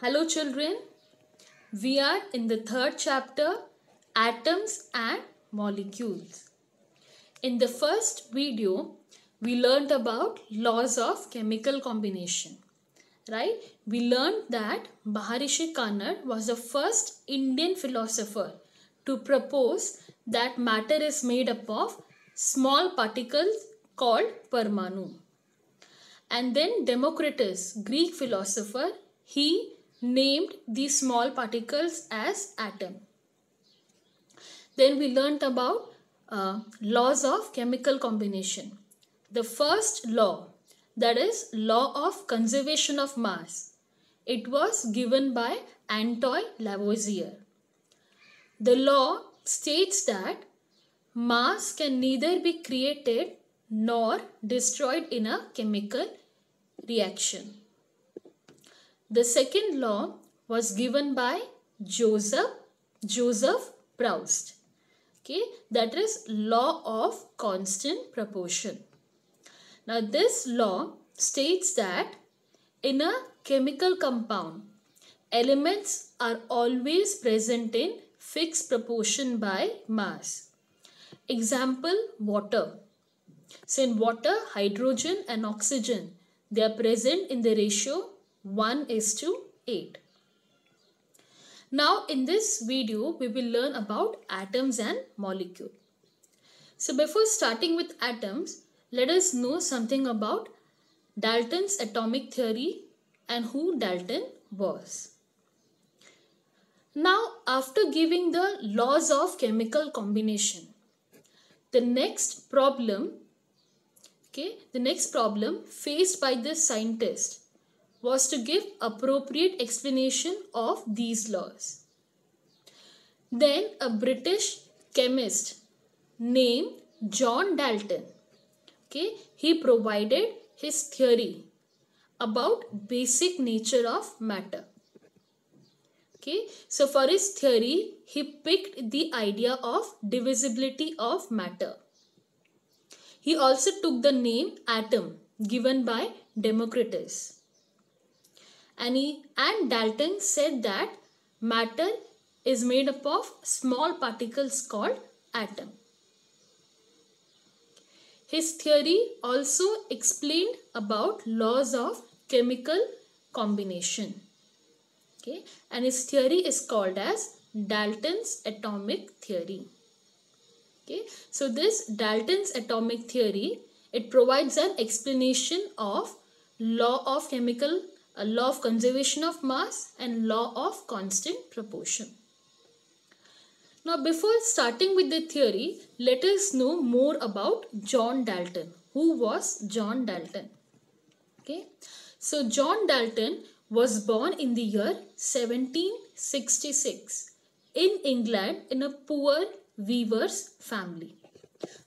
Hello children, we are in the third chapter, Atoms and Molecules. In the first video, we learned about laws of chemical combination, right? We learned that Maharishi Kannad was the first Indian philosopher to propose that matter is made up of small particles called Parmanu. And then Democritus, Greek philosopher, he named these small particles as atom. Then we learnt about laws of chemical combination. The first law, that is law of conservation of mass, it was given by Antoine Lavoisier. The law states that mass can neither be created nor destroyed in a chemical reaction. The second law was given by Joseph Proust. Okay, that is law of constant proportion. Now this law states that in a chemical compound, elements are always present in fixed proportion by mass. Example, water. So in water, hydrogen and oxygen, they are present in the ratio 1:8. Now in this video, we will learn about atoms and molecules. So before starting with atoms, let us know something about Dalton's atomic theory and who Dalton was. Now after giving the laws of chemical combination, the next problem faced by this scientist was to give appropriate explanation of these laws. Then a British chemist named John Dalton, he provided his theory about basic nature of matter. So for his theory, he picked the idea of divisibility of matter. He also took the name atom given by Democritus. And Dalton said that matter is made up of small particles called atom. His theory also explained about laws of chemical combination. And his theory is called as Dalton's atomic theory. So this Dalton's atomic theory, it provides an explanation of law of conservation of mass and law of constant proportion. Now before starting with the theory, let us know more about John Dalton. Who was John Dalton? So John Dalton was born in the year 1766 in England in a poor weaver's family.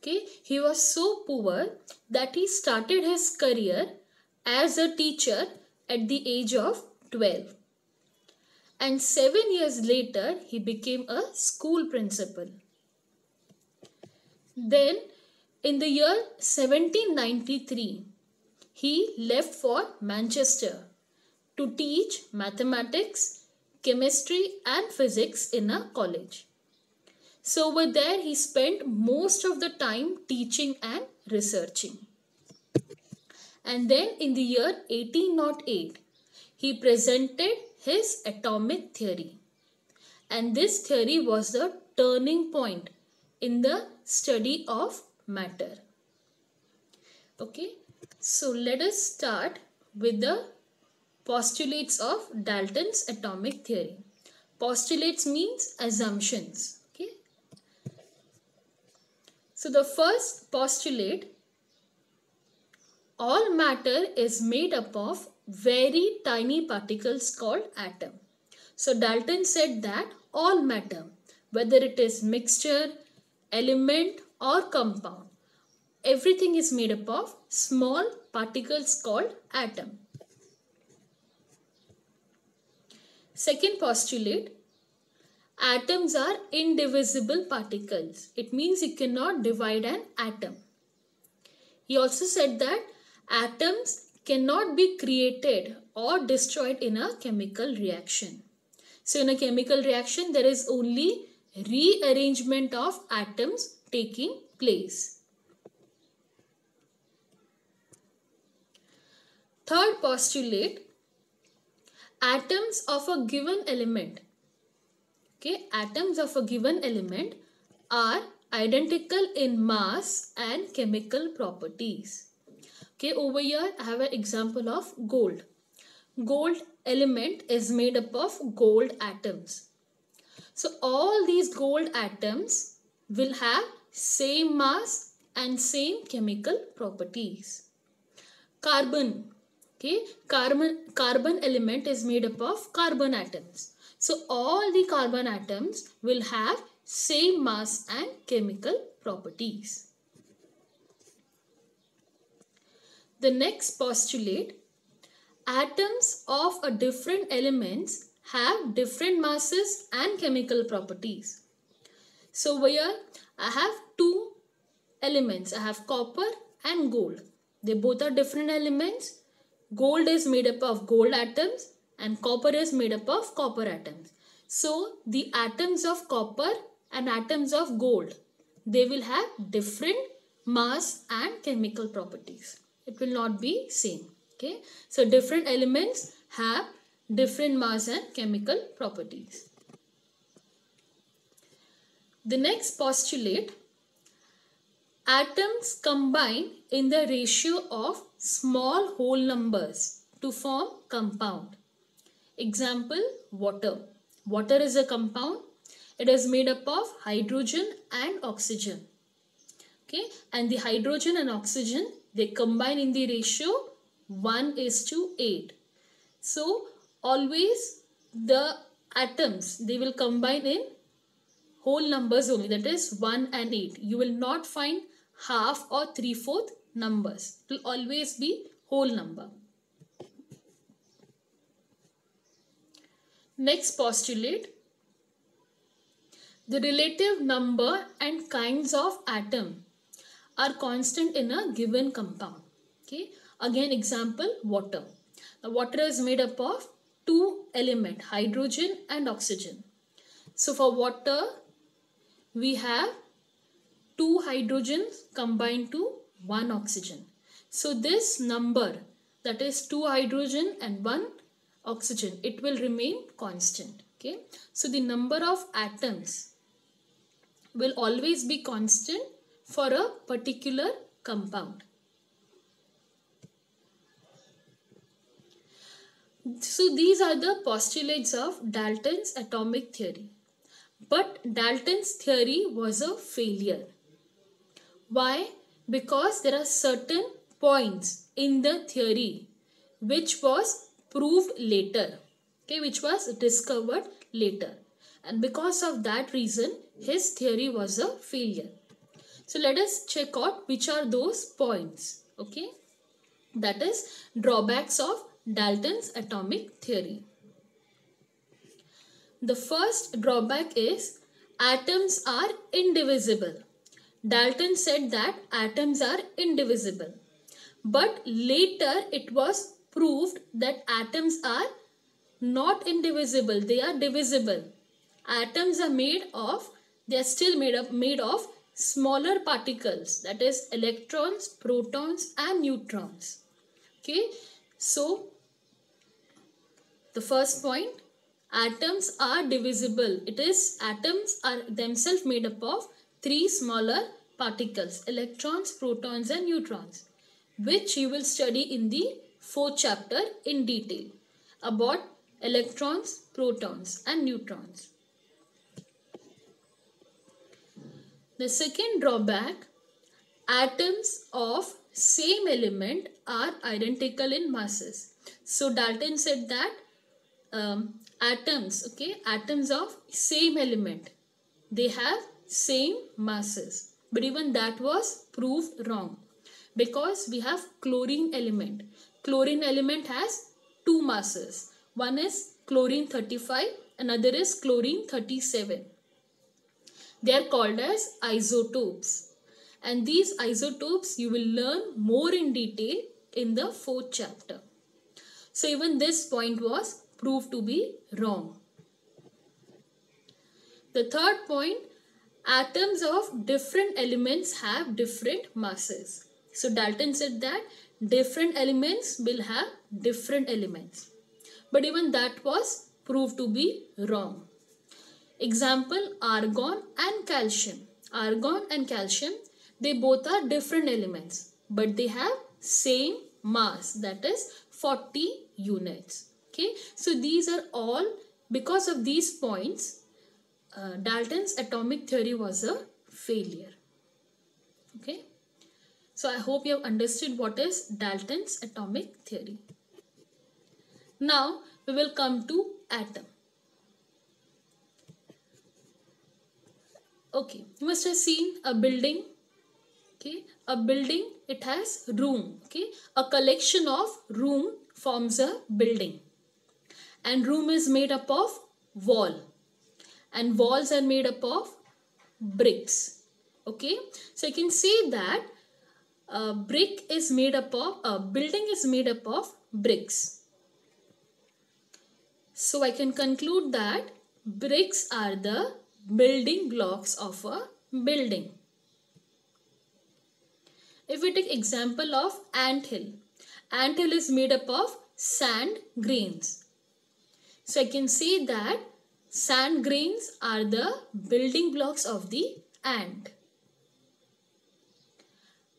He was so poor that he started his career as a teacher at the age of 12. And 7 years later, he became a school principal. Then in the year 1793, he left for Manchester to teach mathematics, chemistry and physics in a college. So over there, he spent most of the time teaching and researching. And then in the year 1808, he presented his atomic theory. And this theory was the turning point in the study of matter. So let us start with the postulates of Dalton's atomic theory. Postulates means assumptions. So the first postulate, all matter is made up of very tiny particles called atom. So Dalton said that all matter, whether it is mixture, element or compound, everything is made up of small particles called atom. Second postulate, atoms are indivisible particles. It means you cannot divide an atom. He also said that atoms cannot be created or destroyed in a chemical reaction. So in a chemical reaction, there is only rearrangement of atoms taking place. Third postulate, atoms of a given element, atoms of a given element are identical in mass and chemical properties. Over here I have an example of gold. Gold element is made up of gold atoms. So all these gold atoms will have same mass and same chemical properties. Carbon, carbon element is made up of carbon atoms. So all the carbon atoms will have same mass and chemical properties. The next postulate, atoms of a different elements have different masses and chemical properties. So here I have two elements. I have copper and gold. They both are different elements. Gold is made up of gold atoms and copper is made up of copper atoms. So the atoms of copper and atoms of gold, they will have different mass and chemical properties. It will not be same. So different elements have different mass and chemical properties. The next postulate, atoms combine in the ratio of small whole numbers to form compound. Example, water. Water is a compound. It is made up of hydrogen and oxygen. And the hydrogen and oxygen, they combine in the ratio 1:8. So always the atoms, they will combine in whole numbers only, that is 1 and 8. You will not find half or 3/4 numbers. It will always be whole number. Next postulate, the relative number and kinds of atom are constant in a given compound. Again example, water. The water is made up of two elements, hydrogen and oxygen. So for water, we have two hydrogens combined to one oxygen. So this number, that is 2 hydrogen and 1 oxygen, it will remain constant. So the number of atoms will always be constant for a particular compound. So these are the postulates of Dalton's atomic theory. But Dalton's theory was a failure. Why? Because there are certain points in the theory which was proved later, which was discovered later. And because of that reason, his theory was a failure. So let us check out which are those points. That is drawbacks of Dalton's atomic theory. The first drawback is atoms are indivisible. Dalton said that atoms are indivisible. But later it was proved that atoms are not indivisible. They are divisible. Atoms are still made of smaller particles, that is electrons, protons and neutrons. So the first point, atoms are divisible. It is atoms are themselves made up of 3 smaller particles, electrons, protons and neutrons, which you will study in the 4th chapter in detail about electrons, protons and neutrons. The second drawback, atoms of same element are identical in masses. So Dalton said that atoms of same element, they have same masses. But even that was proved wrong, because we have chlorine element. Chlorine element has 2 masses. One is chlorine 35, another is chlorine 37. They are called as isotopes. And these isotopes you will learn more in detail in the 4th chapter. So even this point was proved to be wrong. The third point, atoms of different elements have different masses. So Dalton said that different elements will have different elements. But even that was proved to be wrong. Example, argon and calcium. Argon and calcium, they both are different elements, but they have same mass, that is 40 units. Okay, so these are all, because of these points, Dalton's atomic theory was a failure. Okay, so I hope you have understood what is Dalton's atomic theory. Now we will come to atom. Okay, you must have seen a building. Okay, a building, it has room. Okay, a collection of room forms a building, and room is made up of wall, and walls are made up of bricks. Okay, so you can say that a brick is made up of, a building is made up of bricks. So I can conclude that bricks are the building blocks of a building. If we take example of anthill, anthill is made up of sand grains. So I can say that sand grains are the building blocks of the ant.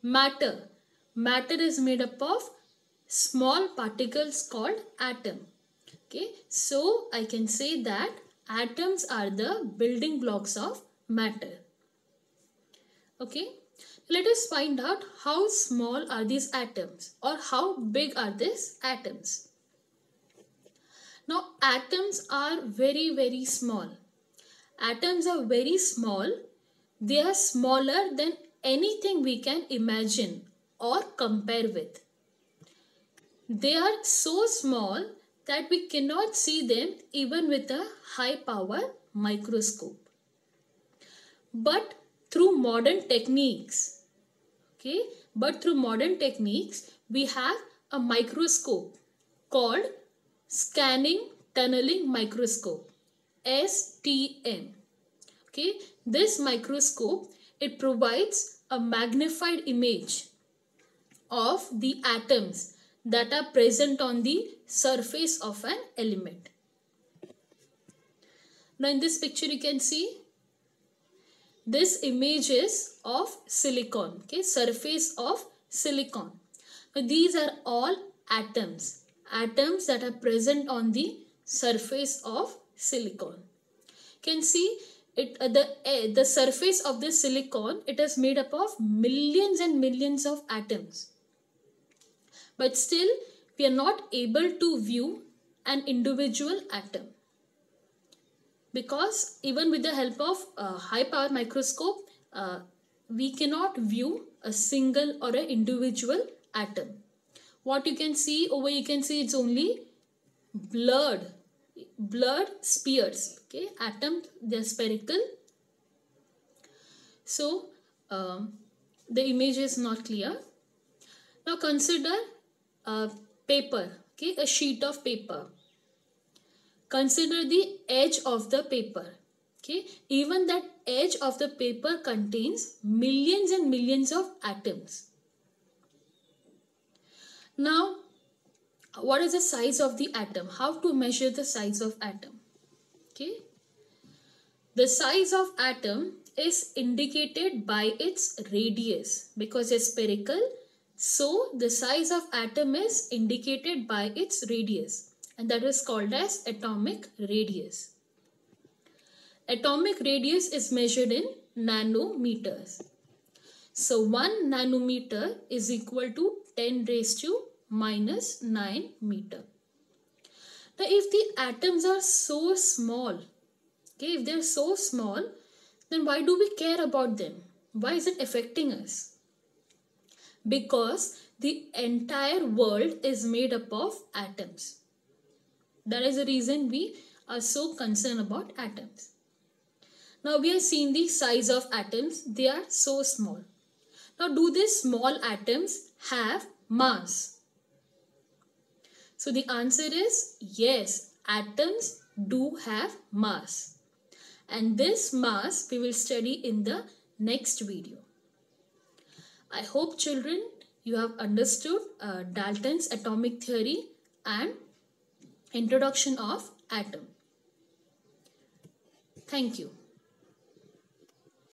Matter, matter is made up of small particles called atom. Okay, so I can say that atoms are the building blocks of matter. Okay, let us find out how small are these atoms, or how big are these atoms. Now atoms are very small. Atoms are very small. They are smaller than anything we can imagine or compare with. They are so small that we cannot see them even with a high power microscope. But through modern techniques, we have a microscope called scanning tunneling microscope, STM. Okay, this microscope, it provides a magnified image of the atoms that are present on the surface of an element. Now in this picture you can see this image is of silicon, okay, surface of silicon. Now these are all atoms that are present on the surface of silicon. You can see it, the surface of the silicon, it is made up of millions and millions of atoms. But still, we are not able to view an individual atom, because even with the help of a high power microscope, we cannot view a single or an individual atom. What you can see over, you can see it's only blurred spheres. Okay, atoms, they are spherical. So the image is not clear. Now consider paper, okay, a sheet of paper. Consider the edge of the paper. Okay, even that edge of the paper contains millions and millions of atoms. Now, what is the size of the atom? How to measure the size of atom? Okay, the size of atom is indicated by its radius, because it's spherical. So the size of atom is indicated by its radius, and that is called as atomic radius. Atomic radius is measured in nanometers. So 1 nanometer is equal to 10 raised to minus 9 meter. Now if the atoms are so small, okay, if they are so small, then why do we care about them? Why is it affecting us? Because the entire world is made up of atoms. That is the reason we are so concerned about atoms. Now we have seen the size of atoms. They are so small. Now do these small atoms have mass? So the answer is yes, atoms do have mass. And this mass we will study in the next video. I hope children you have understood Dalton's atomic theory and introduction of atom. Thank you.